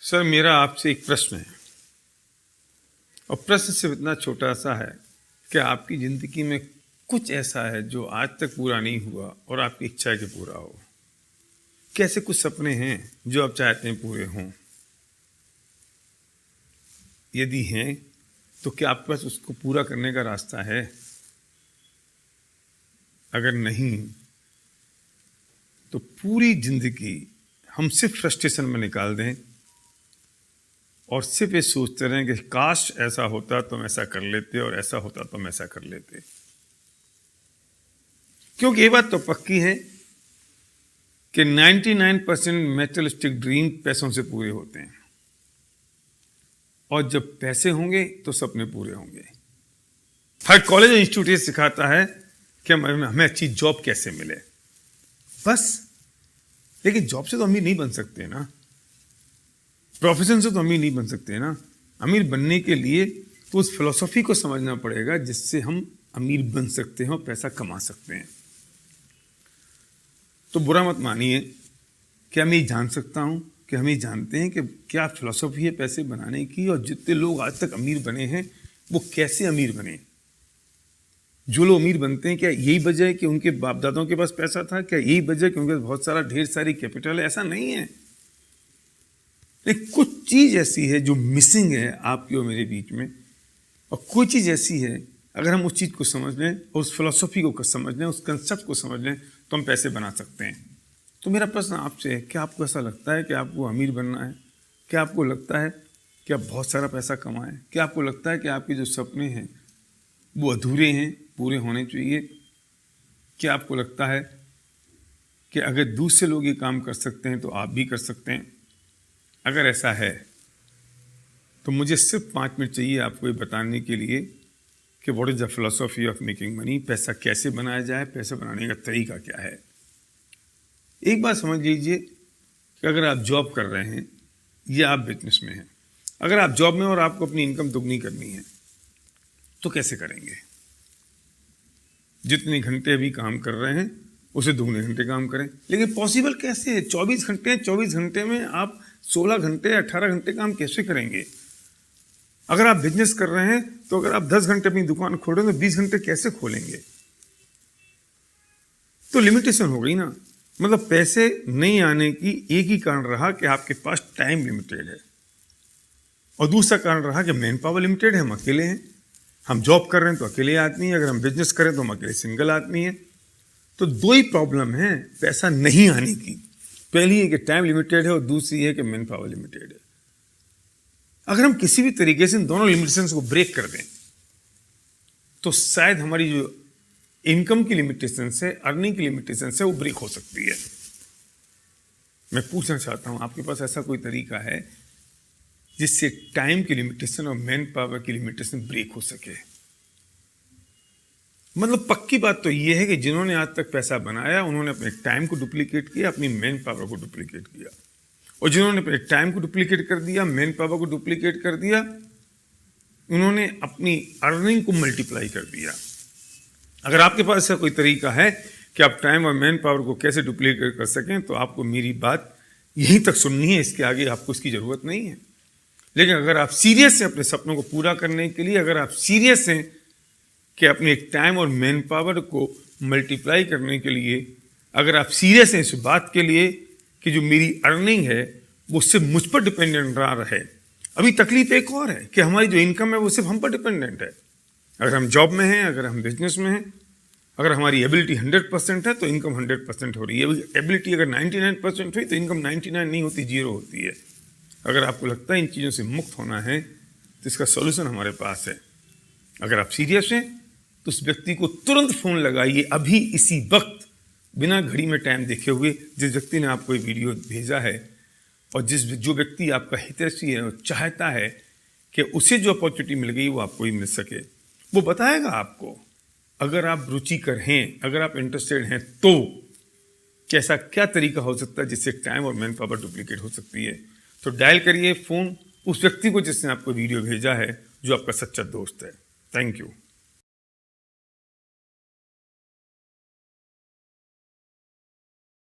Sir, मेरा आपसे एक प्रश्न है और प्रश्न सिर्फ इतना छोटा सा है कि आपकी ज़िंदगी में कुछ ऐसा है जो आज तक पूरा नहीं हुआ और आपकी इच्छा है कि पूरा हो। कैसे कुछ सपने हैं जो आप चाहते हैं पूरे हों? यदि हैं तो क्या आपके पास उसको पूरा करने का रास्ता है? अगर नहीं तो पूरी ज़िंदगी हम सिर्फ फ्रस्ट्रेशन में निकाल दें और सिर्फ ये सोचते रहें कि काश ऐसा होता तो हम ऐसा कर लेते और ऐसा होता तो हम ऐसा कर लेते। क्योंकि ये बात तो पक्की है कि 99% मेटलिस्टिक ड्रीम पैसों से पूरे होते हैं और जब पैसे होंगे तो सपने पूरे होंगे। हर कॉलेज और इंस्टीट्यूट ये सिखाता है कि हमें अच्छी जॉब कैसे मिले, बस। लेकिन जॉब से तो अमीर नहीं बन सकते ना, प्रोफेशन से तो अमीर नहीं बन सकते ना। अमीर बनने के लिए तो उस फिलॉसफी को समझना पड़ेगा जिससे हम अमीर बन सकते हैं और पैसा कमा सकते हैं। तो बुरा मत मानिए कि मैं ये जान सकता हूं कि हम ये जानते हैं कि क्या फिलॉसफी है पैसे बनाने की, और जितने लोग आज तक अमीर बने हैं वो कैसे अमीर बने। जो लोग अमीर बनते हैं क्या यही वजह है कि उनके बाप दादाओं के पास पैसा था? क्या यही वजह है कि उनके पास बहुत सारा ढेर सारी कैपिटल है? ऐसा नहीं है। लेकिन कुछ चीज़ ऐसी है जो मिसिंग है आपके और मेरे बीच में, और कोई चीज़ ऐसी है अगर हम उस चीज़ को समझ लें और उस फिलॉसफी को समझ लें, उस कंसेप्ट को समझ लें तो हम पैसे बना सकते हैं। तो मेरा प्रश्न आपसे है, क्या आपको ऐसा लगता है कि आपको अमीर बनना है? क्या आपको लगता है कि आप बहुत सारा पैसा कमाएं? क्या आपको लगता है कि आपके जो सपने हैं वो अधूरे हैं, पूरे होने चाहिए? क्या आपको लगता है कि अगर दूसरे लोग ये काम कर सकते हैं तो आप भी कर सकते हैं? अगर ऐसा है तो मुझे सिर्फ 5 मिनट चाहिए आपको ये बताने के लिए कि what is the philosophy of making money, पैसा कैसे बनाया जाए, पैसा बनाने का तरीका क्या है। एक बात समझ लीजिए कि अगर आप जॉब कर रहे हैं या आप बिजनेस में हैं, अगर आप जॉब में और आपको अपनी इनकम दुगनी करनी है तो कैसे करेंगे? जितने घंटे अभी काम कर रहे हैं उसे दुगने घंटे काम करें। लेकिन पॉसिबल कैसे है? 24 घंटे हैं, 24 घंटे में आप 16 घंटे 18 घंटे काम कैसे करेंगे? अगर आप बिजनेस कर रहे हैं तो अगर आप 10 घंटे अपनी दुकान खोल रहे हैं तो 20 घंटे कैसे खोलेंगे? तो लिमिटेशन हो गई ना। मतलब पैसे नहीं आने की एक ही कारण रहा कि आपके पास टाइम लिमिटेड है, और दूसरा कारण रहा कि मैन पावर लिमिटेड है, हम अकेले हैं। हम जॉब कर रहे हैं तो अकेले आदमी है, अगर हम बिजनेस करें तो हम अकेले सिंगल आदमी है। तो दो ही प्रॉब्लम है पैसा नहीं आने की। पहली है कि टाइम लिमिटेड है और दूसरी है कि मैन पावर लिमिटेड है। अगर हम किसी भी तरीके से इन दोनों लिमिटेशंस को ब्रेक कर दें तो शायद हमारी जो इनकम की लिमिटेशंस है, अर्निंग की लिमिटेशंस है, वो ब्रेक हो सकती है। मैं पूछना चाहता हूं, आपके पास ऐसा कोई तरीका है जिससे टाइम की लिमिटेशन और मैन पावर की लिमिटेशन ब्रेक हो सके? मतलब पक्की बात तो यह है कि जिन्होंने आज तक पैसा बनाया उन्होंने अपने टाइम को डुप्लीकेट किया, अपनी मैन पावर को डुप्लीकेट किया, और जिन्होंने अपने टाइम को डुप्लीकेट कर दिया, मैन पावर को डुप्लीकेट कर दिया, उन्होंने अपनी अर्निंग को मल्टीप्लाई कर दिया। अगर आपके पास ऐसा कोई तरीका है कि आप टाइम और मैन पावर को कैसे डुप्लीकेट कर सकें तो आपको मेरी बात यहीं तक सुननी है, इसके आगे आपको इसकी ज़रूरत नहीं है। लेकिन अगर आप सीरियस हैं अपने सपनों को पूरा करने के लिए, अगर आप सीरियस हैं कि अपने टाइम और मैन पावर को मल्टीप्लाई करने के लिए, अगर आप सीरियस हैं इस बात के लिए कि जो मेरी अर्निंग है वो सिर्फ मुझ पर डिपेंडेंट ना रहे। अभी तकलीफ एक और है कि हमारी जो इनकम है वो सिर्फ हम पर डिपेंडेंट है। अगर हम जॉब में हैं, अगर हम बिजनेस में हैं, अगर हमारी एबिलिटी 100% है तो इनकम 100% हो रही है। एबिलिटी अगर 99% हुई तो इनकम 99 नहीं होती, 0 होती है। अगर आपको लगता है इन चीज़ों से मुक्त होना है तो इसका सॉल्यूशन हमारे पास है। अगर आप सीरियस हैं तो उस व्यक्ति को तुरंत फ़ोन लगाइए, अभी इसी वक्त, बिना घड़ी में टाइम देखे हुए, जिस व्यक्ति ने आपको ये वीडियो भेजा है, और जो व्यक्ति आपका हितैषी है और चाहता है कि उसे जो अपॉर्चुनिटी मिल गई वो आपको ही मिल सके, वो बताएगा आपको। अगर आप रुचिकर हैं, अगर आप इंटरेस्टेड हैं तो कैसा क्या तरीका हो सकता है जिससे टाइम और मैन पावर डुप्लीकेट हो सकती है। तो डायल करिए फ़ोन उस व्यक्ति को जिसने आपको वीडियो भेजा है, जो आपका सच्चा दोस्त है। Thank you.